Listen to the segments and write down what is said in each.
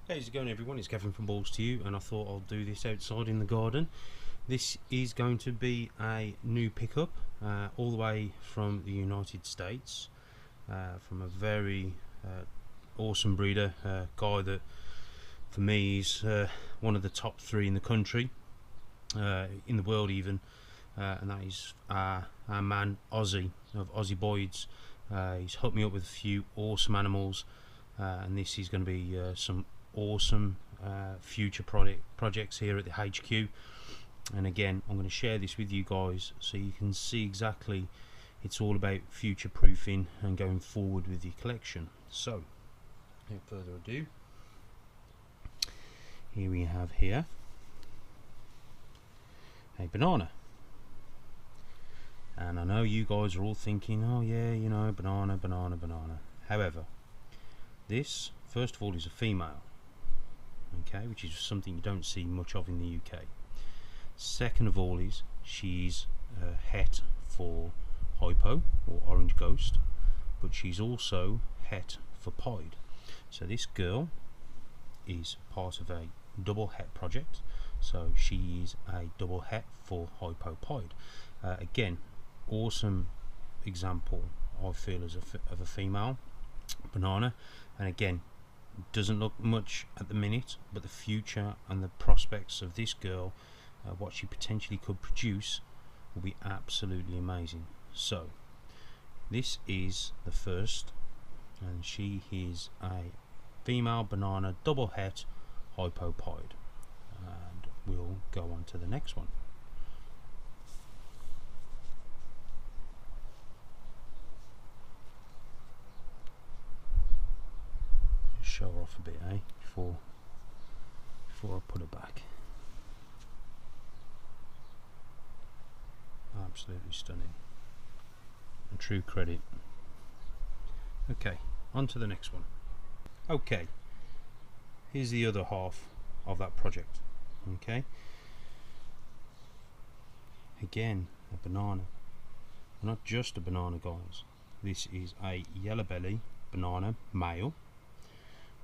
How's it going, everyone? It's Kevin from Balls to You, and I thought I'll do this outside in the garden. This is going to be a new pickup, all the way from the United States, from a very awesome breeder, guy that for me is one of the top three in the country, in the world even, and that is our man Ozzy of Aussie Boyds. He's hooked me up with a few awesome animals, and this is going to be some awesome future projects here at the HQ. And again, I'm going to share this with you guys so you can see exactly it's all about future proofing and going forward with your collection. So without further ado, here we have a banana. And I know you guys are all thinking, oh yeah, you know, banana. However, this first of all is a female, okay, which is something you don't see much of in the UK. Second of all is she's het for hypo or orange ghost, but she's also het for pied. So this girl is part of a double het project, so she is a double het for hypo pied. Again, awesome example I feel as of a female banana, and again, doesn't look much at the minute, but the future and the prospects of this girl, what she potentially could produce, will be absolutely amazing. So this is the first, and she is a female banana double het hypo pied, and we'll go on to the next one. Show her off a bit, before I put her back. Absolutely stunning. A true credit. Okay, on to the next one. Okay, here's the other half of that project. Okay, again, a banana. Not just a banana, guys. This is a yellow belly banana male.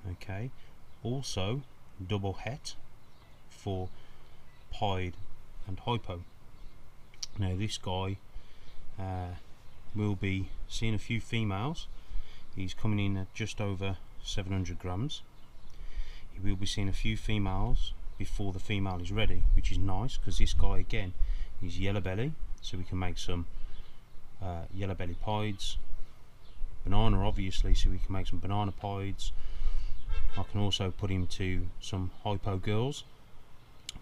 Okay, also double het for pied and hypo. Now this guy will be seeing a few females. He's coming in at just over 700 grams. He will be seeing a few females before the female is ready, which is nice because this guy again is yellow belly, so we can make some yellow belly pieds. Banana obviously, so we can make some banana pieds. I can also put him to some hypo girls,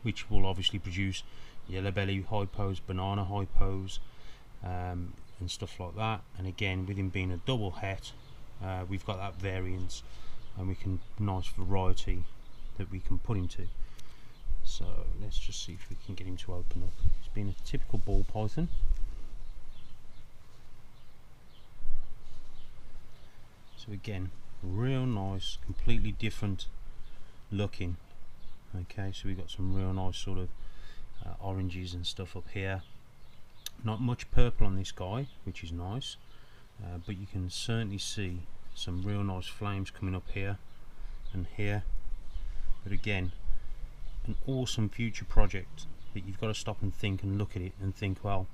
which will obviously produce yellow belly hypos, banana hypos, and stuff like that. And again, with him being a double het, we've got that variance, and we can nice variety that we can put him to. So let's just see if we can get him to open up. He's been a typical ball python. So again, real nice, completely different looking. Okay, so we've got some real nice sort of oranges and stuff up here. Not much purple on this guy, which is nice, but you can certainly see some real nice flames coming up here and here. But again, an awesome future project that you've got to stop and think and look at it and think, well,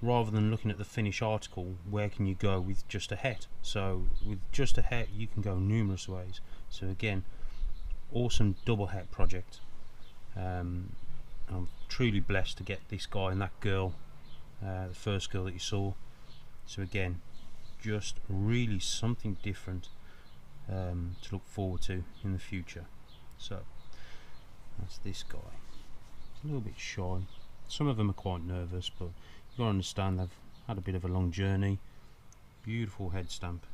rather than looking at the finished article, where can you go with just a het? So with just a het you can go numerous ways. So again, awesome double het project. I'm truly blessed to get this guy and that girl, the first girl that you saw. So again, just really something different to look forward to in the future. So that's this guy. A little bit shy. Some of them are quite nervous, but you've got to understand they've had a bit of a long journey. Beautiful head stamp.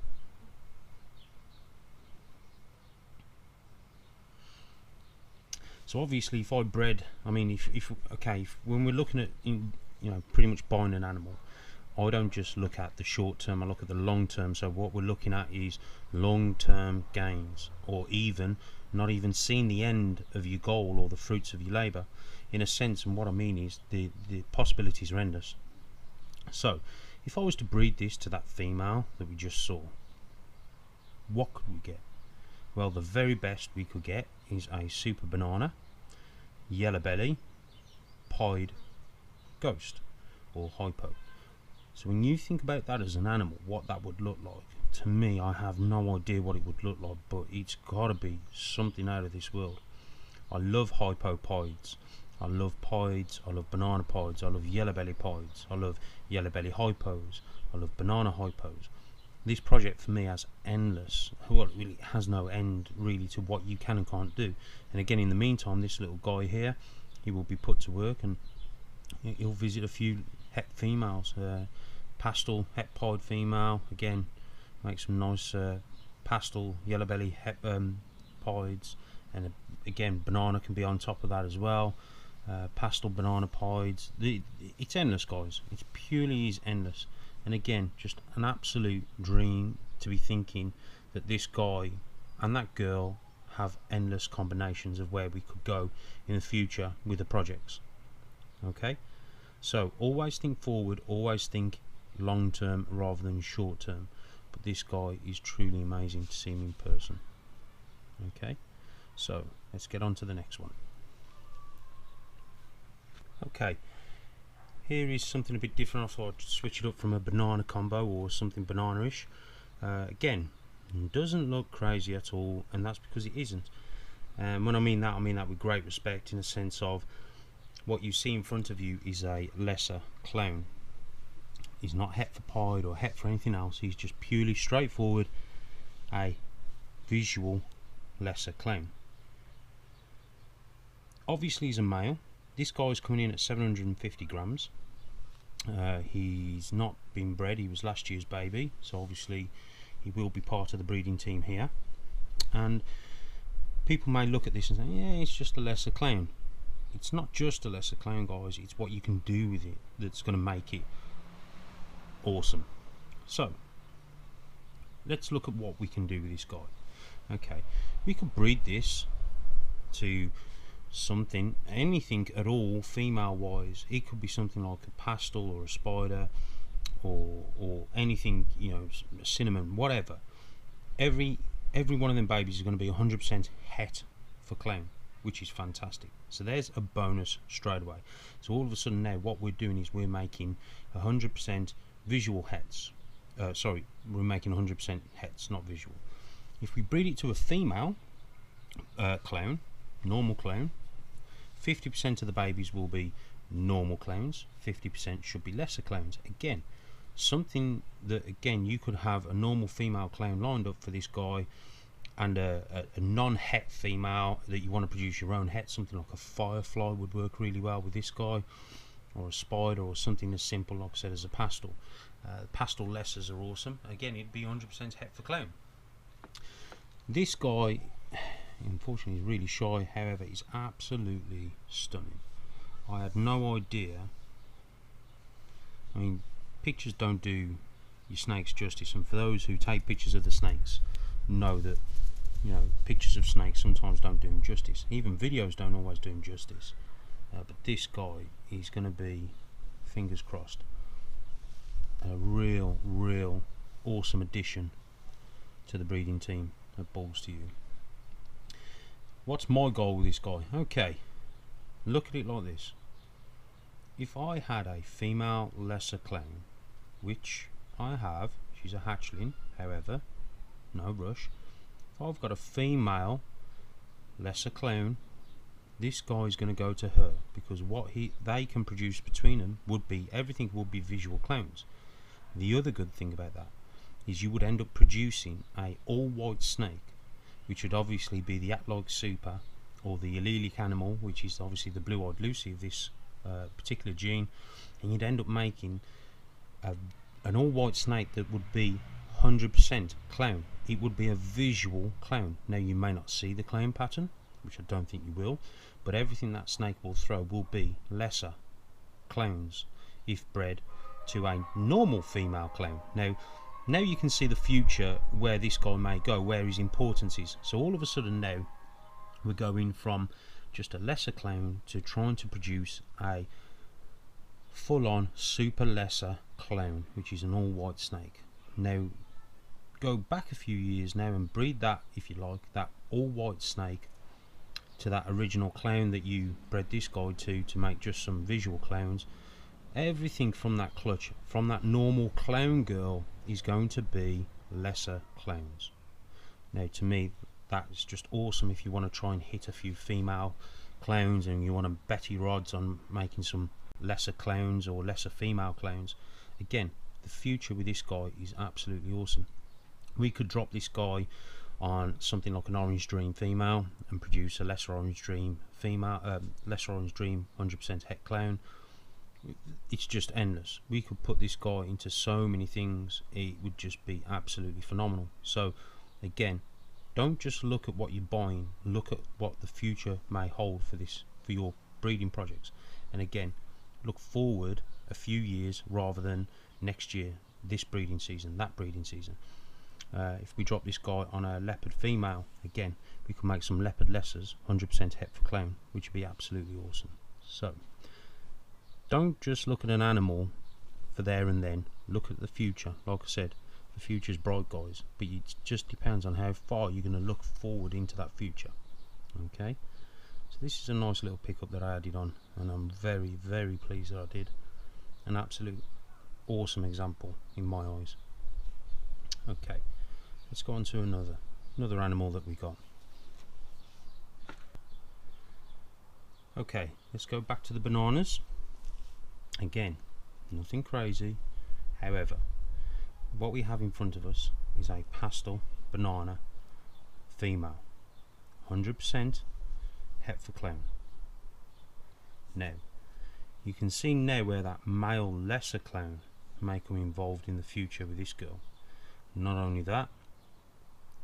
So obviously, if I bred, I mean, if when we're looking at, pretty much buying an animal, I don't just look at the short term, I look at the long term. So what we're looking at is long term gains, or even not even seeing the end of your goal or the fruits of your labour, in a sense. And what I mean is the possibilities are endless. So if I was to breed this to that female that we just saw, what could we get? Well, the very best we could get is a super banana, yellow belly, pied ghost or hypo. So when you think about that as an animal, what that would look like, to me, I have no idea what it would look like, but it's got to be something out of this world. I love hypo pieds, I love pieds, I love banana pieds, I love yellow belly pieds, I love yellow belly hypos, I love banana hypos. This project for me has endless, well, it really has no end really to what you can and can't do. And again, in the meantime, this little guy here, he will be put to work and he'll visit a few het females. Pastel het pied female, again, make some nice pastel yellow belly het pieds, and again, banana can be on top of that as well. Pastel banana pieds. It's endless, guys. It purely is endless. And again, just an absolute dream to be thinking that this guy and that girl have endless combinations of where we could go in the future with the projects. Okay, so always think forward, always think long term rather than short term. But this guy is truly amazing to see him in person. Okay, so let's get on to the next one. Okay, here is something a bit different. I thought I'd switch it up from a banana combo or something banana-ish. Again, it doesn't look crazy at all, and that's because it isn't. When I mean that with great respect, in the sense of what you see in front of you is a lesser clown. He's not het for pied or het for anything else. He's just purely straightforward a visual lesser clown. Obviously he's a male. This guy's coming in at 750 grams. He's not been bred, he was last year's baby, so obviously he will be part of the breeding team here. And people may look at this and say, yeah, it's just a lesser clown. It's not just a lesser clown, guys, it's what you can do with it that's going to make it awesome. So let's look at what we can do with this guy. Okay, we could breed this to something, anything at all female wise. It could be something like a pastel or a spider or anything, you know, cinnamon, whatever. Every one of them babies is going to be 100% het for clown, which is fantastic. So there's a bonus straight away. So all of a sudden now what we're doing is we're making 100% visual hets. Sorry, we're making 100% hets, not visual. If we breed it to a female clown, normal clown, 50% of the babies will be normal clowns, 50% should be lesser clowns. Again, something that, again, you could have a normal female clown lined up for this guy and a non-het female that you want to produce your own het. Something like a firefly would work really well with this guy, or a spider, or something as simple, like I said, as a pastel. Pastel lessers are awesome. Again, it'd be 100% het for clown. This guy, unfortunately, is really shy. However, he's absolutely stunning. I had no idea. I mean, pictures don't do your snakes justice, and for those who take pictures of the snakes, know that, you know, pictures of snakes sometimes don't do them justice. Even videos don't always do them justice. But this guy is going to be, fingers crossed, a real awesome addition to the breeding team at Balls to You. What's my goal with this guy? Okay, look at it like this. If I had a female lesser clown, which I have, she's a hatchling, however, no rush. If I've got a female lesser clown, this guy is going to go to her, because what they can produce between them would be, everything would be visual clowns. The other good thing about that is you would end up producing a all white snake, which would obviously be the Atlog Super or the allelic animal, which is obviously the blue-eyed Lucy of this particular gene, and you'd end up making an all-white snake that would be 100% clown. It would be a visual clown. Now, you may not see the clown pattern, which I don't think you will, but everything that snake will throw will be lesser clowns if bred to a normal female clown. Now you can see the future where this guy may go, where his importance is. So all of a sudden now we're going from just a lesser clown to trying to produce a full-on super lesser clown, which is an all-white snake. Now, go back a few years now and breed that, if you like, that all white snake to that original clown that you bred this guy to make just some visual clowns, everything from that clutch, from that normal clown girl, is going to be lesser clowns. Now to me that is just awesome if you want to try and hit a few female clowns and you want to bet your odds on making some lesser clowns or lesser female clowns. Again, the future with this guy is absolutely awesome. We could drop this guy on something like an Orange Dream female and produce a lesser Orange Dream female, lesser Orange Dream 100% het clown. It's just endless. We could put this guy into so many things, it would just be absolutely phenomenal. So again, don't just look at what you're buying, look at what the future may hold for this, for your breeding projects. And again, look forward a few years rather than next year, this breeding season, that breeding season. If we drop this guy on a leopard female, again, we can make some leopard lessers 100% het for clown, which would be absolutely awesome. So don't just look at an animal for there and then, look at the future. Like I said, the future's bright, guys, but it just depends on how far you're going to look forward into that future. Okay, so this is a nice little pickup that I added on, and I'm very, very pleased that I did. An absolute awesome example in my eyes. Okay, let's go on to another animal that we got. Okay, let's go back to the bananas. Again, nothing crazy. However, what we have in front of us is a pastel banana female, 100% het for clown. Now, you can see now where that male lesser clown may come involved in the future with this girl. Not only that,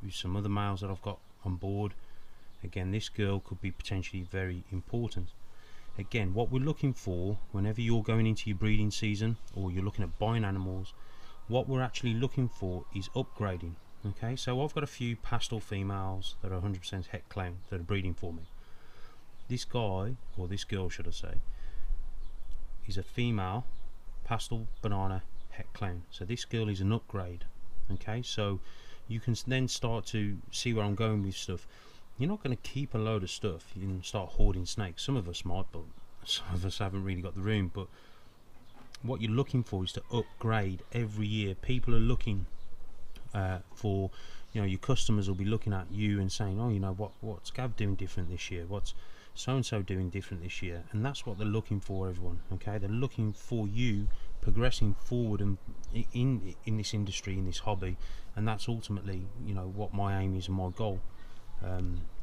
with some other males that I've got on board, again, this girl could be potentially very important. Again, what we're looking for whenever you're going into your breeding season or you're looking at buying animals, what we're actually looking for is upgrading. Okay, so I've got a few pastel females that are 100% het clown that are breeding for me. This guy, or this girl should I say, is a female pastel banana het clown. So this girl is an upgrade. Okay, so you can then start to see where I'm going with stuff. You're not going to keep a load of stuff. You can start hoarding snakes. Some of us might, but some of us haven't really got the room. But what you're looking for is to upgrade every year. People are looking for, you know, your customers will be looking at you and saying, oh, you know, what's Gav doing different this year? What's so-and-so doing different this year? And that's what they're looking for, everyone. Okay, they're looking for you progressing forward and in this industry, in this hobby. And that's ultimately, you know, what my aim is and my goal.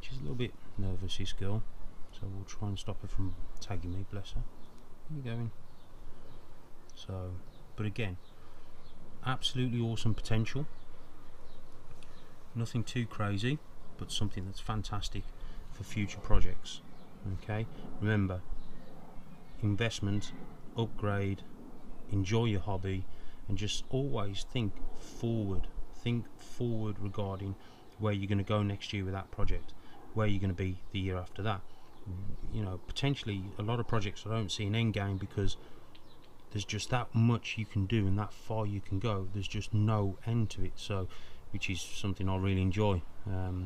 She's a little bit nervous, this girl, so we'll try and stop her from tagging me, bless her. Where are you going? So, but again, absolutely awesome potential. Nothing too crazy, but something that's fantastic for future projects. Okay, remember, investment, upgrade, enjoy your hobby, and just always think forward regarding where you're going to go next year with that project, where you're going to be the year after that. You know, potentially a lot of projects I don't see an end game because there's just that much you can do and that far you can go. There's just no end to it, so which is something I really enjoy.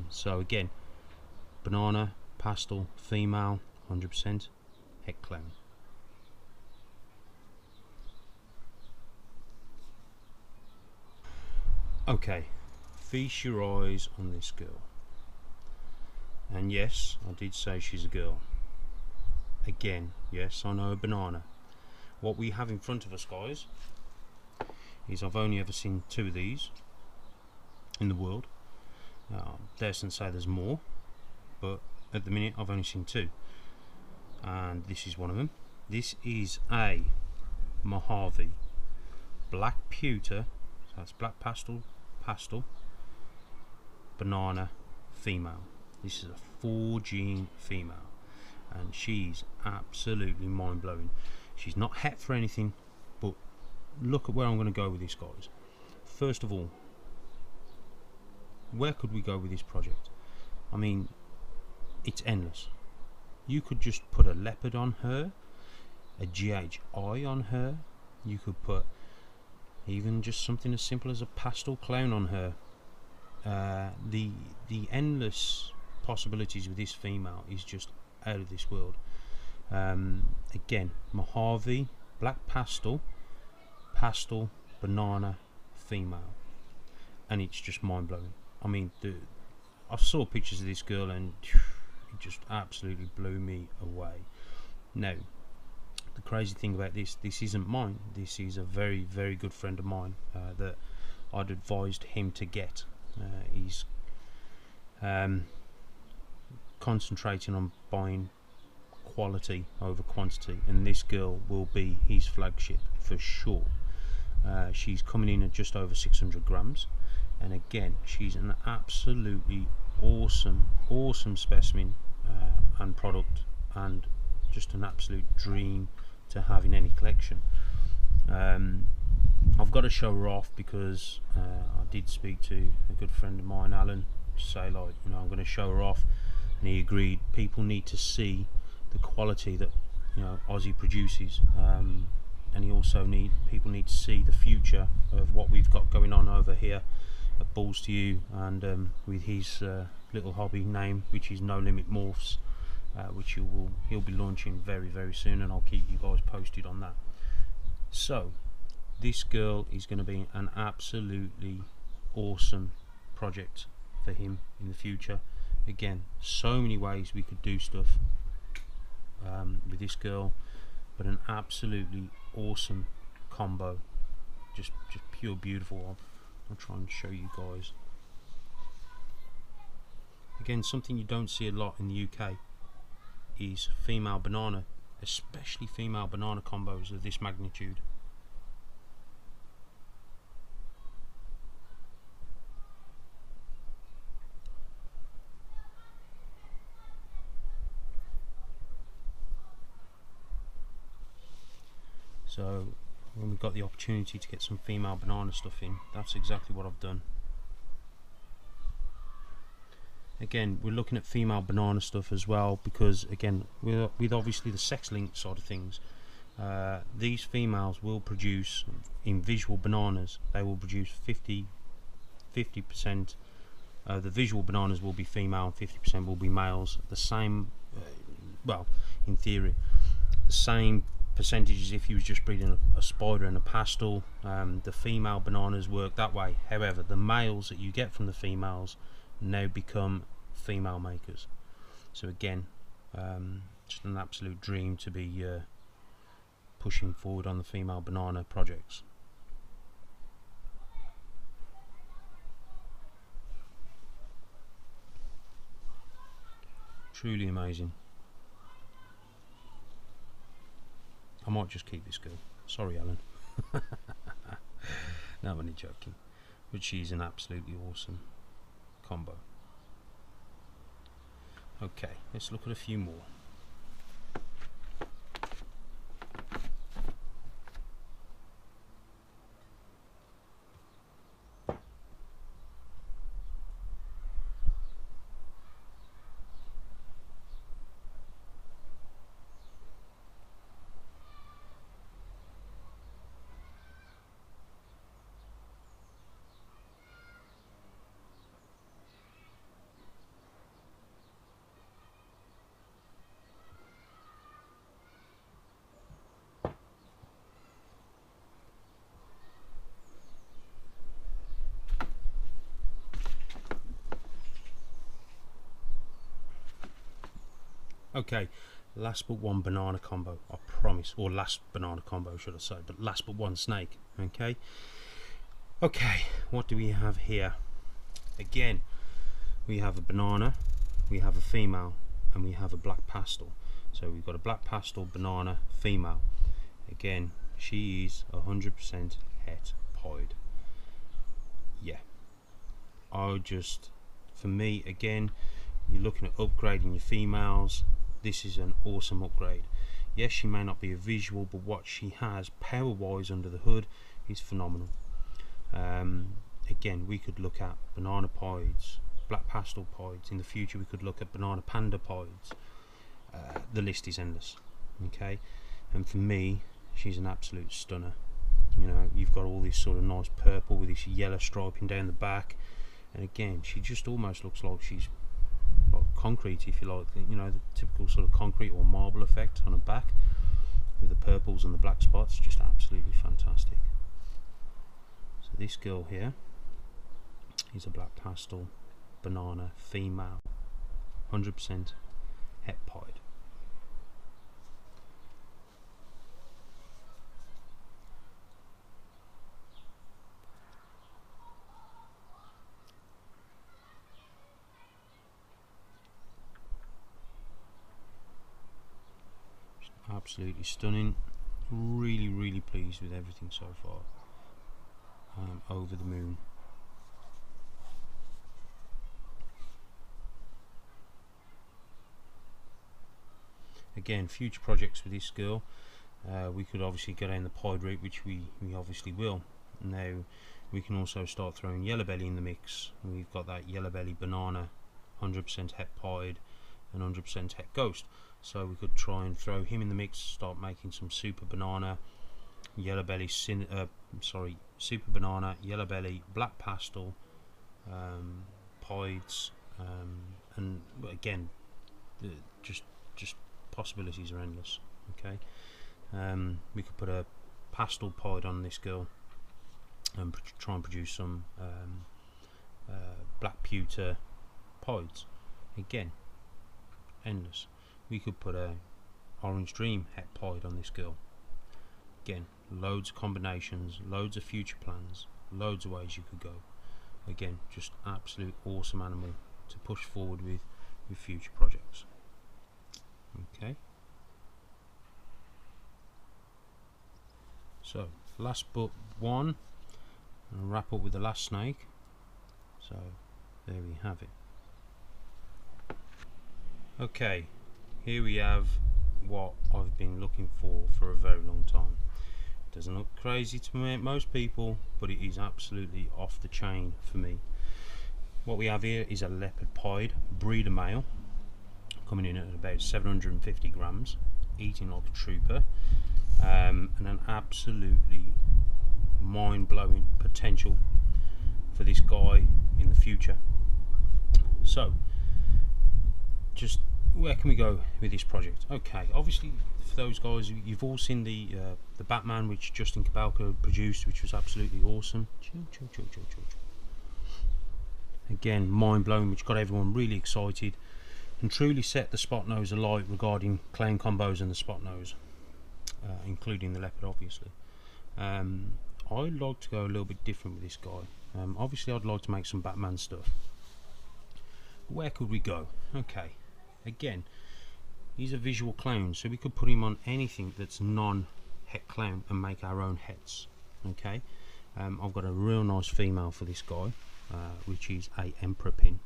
So again, banana pastel female 100% het clown. Okay, feast your eyes on this girl. And yes, I did say she's a girl. Again, yes, I know, a banana. What we have in front of us, guys, is I've only ever seen 2 of these in the world. Dare to say there's more, but at the minute I've only seen 2, and this is one of them. This is a Mojave black pewter, so that's black pastel banana female. This is a 4 gene female, and she's absolutely mind-blowing. She's not het for anything, but look at where I'm going to go with this, guys. First of all, where could we go with this project? I mean, it's endless. You could just put a leopard on her, a GHI on her. You could put even just something as simple as a pastel clown on her. the endless possibilities with this female is just out of this world. Again, Mojave, black pastel, banana, female, and it's just mind blowing. I mean, I saw pictures of this girl and it just absolutely blew me away. Now, the crazy thing about this isn't mine. This is a very, very good friend of mine that I'd advised him to get. He's concentrating on buying quality over quantity, and this girl will be his flagship for sure. She's coming in at just over 600 grams, and again, she's an absolutely awesome specimen and product, and just an absolute dream to have in any collection. I've got to show her off because I did speak to a good friend of mine, Alan, say, like, you know, I'm going to show her off, and he agreed. People need to see the quality that, you know, Aussie produces, and people need to see the future of what we've got going on over here at Balls to You, and with his little hobby name, which is No Limit Morphs, which he'll be launching very, very soon, and I'll keep you guys posted on that. So this girl is going to be an absolutely awesome project for him in the future. Again, so many ways we could do stuff with this girl, but an absolutely awesome combo, just pure beautiful. I'll try and show you guys. Again, something you don't see a lot in the UK is female banana, especially female banana combos of this magnitude. So when we've got the opportunity to get some female banana stuff in, that's exactly what I've done. Again, we're looking at female banana stuff as well, because again, with obviously the sex link side of things, these females will produce, in visual bananas, they will produce 50%. The visual bananas will be female and 50% will be males. The same, well, in theory, the same percentages if you was just breeding a spider and a pastel. The female bananas work that way. However, the males that you get from the females now become female makers. So again, just an absolute dream to be pushing forward on the female banana projects. Truly amazing. I might just keep this girl. Sorry, Alan. No, I'm only joking. But she's an absolutely awesome combo. Okay, let's look at a few more. Okay, last but one banana combo, I promise, or last banana combo should I say, but last but one snake. Okay, what do we have here? Again, we have a banana, we have a female, and we have a black pastel. So we've got a black pastel banana female. Again, she is 100% het pied. Yeah, for me, again, you're looking at upgrading your females. This is an awesome upgrade. Yes, she may not be a visual, but what she has power wise under the hood is phenomenal. Again, we could look at banana pieds, black pastel pieds. In the future we could look at banana panda pieds. The list is endless. Okay, and for me, she's an absolute stunner. You know, you've got all this sort of nice purple with this yellow striping down the back, and again, she just almost looks like she's like concrete, if you like, you know, the typical sort of concrete or marble effect on her back with the purples and the black spots. Just absolutely fantastic. So this girl here is a black pastel banana female, 100% het pied. Absolutely stunning. Really pleased with everything so far. I'm over the moon. Again, future projects with this girl, we could obviously go down the pied route, which we obviously will. Now we can also start throwing yellow belly in the mix. We've got that yellow belly banana, 100% het pied and 100% het ghost. So we could try and throw him in the mix, start making some super banana, yellow belly, super banana, yellow belly, black pastel, pieds, and again, just possibilities are endless. Okay, we could put a pastel pied on this girl and try and produce some black pewter pieds. Again, endless. We could put a orange dream het pied on this girl. Again, loads of combinations, loads of future plans, loads of ways you could go. Again, just absolute awesome animal to push forward with future projects. Okay, so last but one, and wrap up with the last snake. So there we have it. Okay, here we have what I've been looking for a very long time. It doesn't look crazy to most people, but it is absolutely off the chain for me. What we have here is a leopard pied breeder male, coming in at about 750 grams, eating like a trooper, and an absolutely mind-blowing potential for this guy in the future. So just where can we go with this project? Okay, obviously for those guys, you've all seen the Batman which Justin Cabalco produced, which was absolutely awesome. Again, mind-blowing, which got everyone really excited and truly set the spot nose alight regarding clown combos and the spot nose, including the leopard obviously. I'd like to go a little bit different with this guy. Obviously I'd like to make some Batman stuff. Where could we go? Okay, again, he's a visual clown, so we could put him on anything that's non-het clown and make our own hets. Okay, I've got a real nice female for this guy, which is a emperor pin.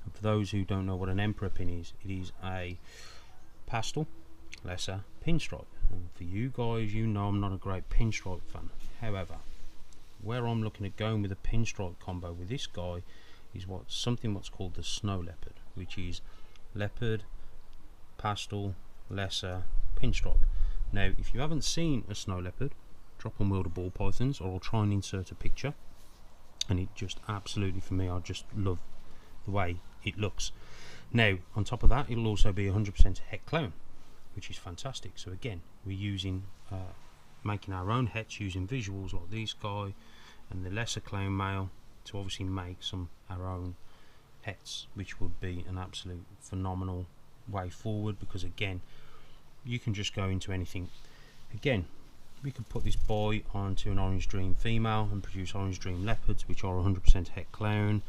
And for those who don't know what an emperor pin is, it is a pastel lesser pinstripe. And for you guys, you know I'm not a great pinstripe fan. However, where I'm looking at going with a pinstripe combo with this guy is what's called the snow leopard, which is leopard, pastel, lesser, pinstripe. Now, if you haven't seen a snow leopard, drop on Wilder Ball Pythons, or I'll try and insert a picture. And it just absolutely, for me, I just love the way it looks. Now, on top of that, it'll also be 100% het clown, which is fantastic. So again, we're using making our own hets using visuals like this guy and the lesser clown male to obviously make our own hets, which would be an absolute phenomenal way forward, because again, you can just go into anything. Again, we could put this boy onto an orange dream female and produce orange dream leopards, which are 100% het clown.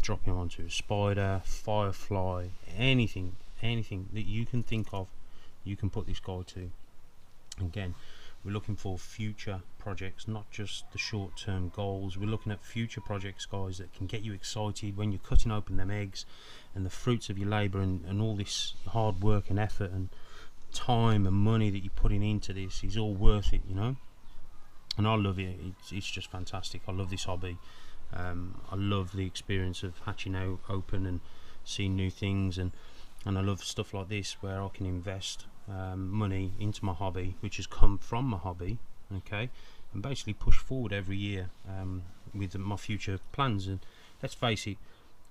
Drop him onto a spider, firefly, anything that you can think of, you can put this guy to. Again, we're looking for future projects, not just the short-term goals. We're looking at future projects, guys, that can get you excited when you're cutting open them eggs, and the fruits of your labour and all this hard work and effort and time and money that you're putting into this is all worth it, you know. And I love it. It's just fantastic. I love this hobby. I love the experience of hatching out open and seeing new things, and I love stuff like this where I can invest money into my hobby, which has come from my hobby, okay, and basically push forward every year with my future plans. And let's face it,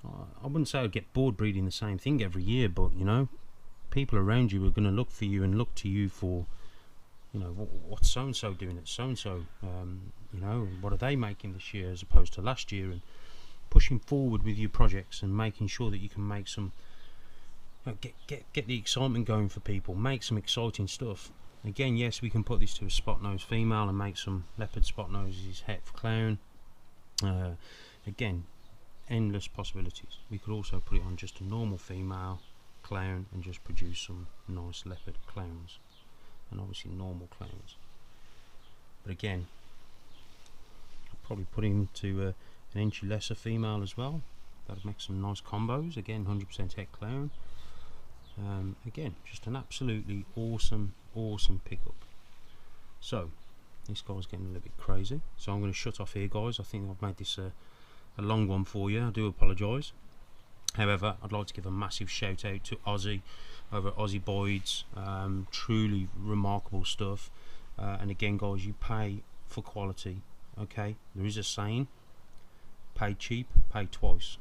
I wouldn't say I'd get bored breeding the same thing every year, but you know, people around you are going to look for you and look to you for, you know, what's so and so doing at so and so, you know, what are they making this year as opposed to last year, and pushing forward with your projects and making sure that you can make some, you know, get the excitement going for people, make some exciting stuff. Again, yes, we can put this to a spot nose female and make some leopard spot noses het for clown. Again, endless possibilities. We could also put it on just a normal female clown and just produce some nice leopard clowns, and obviously normal clowns. But again, I'll probably put him to an inch lesser female as well. That'd make some nice combos. Again, 100% het clown. Again, just an absolutely awesome pickup. So this guy's getting a little bit crazy, so I'm going to shut off here, guys. I think I've made this a long one for you. I do apologise. However, I'd like to give a massive shout out to Ozzy over at Aussie Boyd's. Truly remarkable stuff. And again, guys, you pay for quality. Okay, there is a saying, pay cheap, pay twice.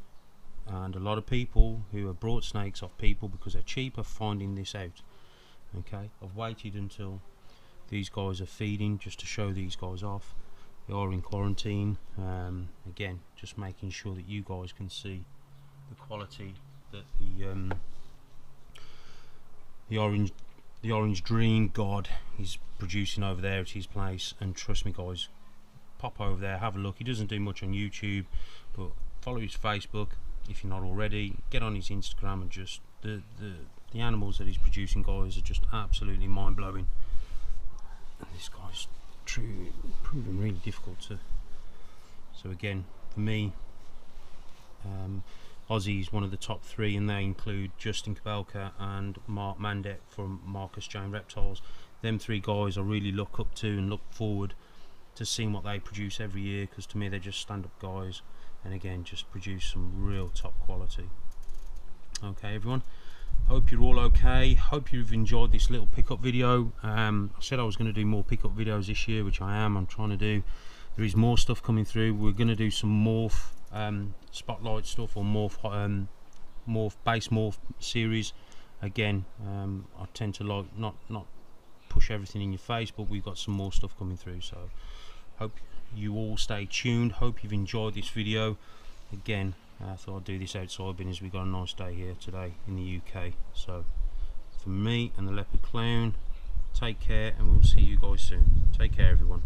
And a lot of people who have brought snakes off people because they're cheap are finding this out. Okay, I've waited until these guys are feeding just to show these guys off. They are in quarantine. Again, just making sure that you guys can see the quality that the orange dream god is producing over there at his place. And trust me, guys, pop over there, have a look. He doesn't do much on YouTube, but follow his Facebook if you're not already. Get on his Instagram, and just the animals that he's producing, guys, are just absolutely mind-blowing. And this guy's proving really difficult to. So again, for me, Ozzy is one of the top 3, and they include Justin Kabelka and Mark Mandek from Marcus Jane Reptiles. Them 3 guys I really look up to and look forward to seeing what they produce every year, because to me they're just stand-up guys, and again, just produce some real top quality. Okay, everyone, hope you're all okay. Hope you've enjoyed this little pickup video. I said I was going to do more pickup videos this year, which I'm trying to do. There is more stuff coming through. We're going to do some morph spotlight stuff, or base morph series. Again, I tend to like not push everything in your face, but we've got some more stuff coming through. So hope you all stay tuned. Hope you've enjoyed this video. Again, I thought I'd do this outside, being as we got a nice day here today in the UK. So for me and the leopard clown, take care, and we'll see you guys soon. Take care, everyone.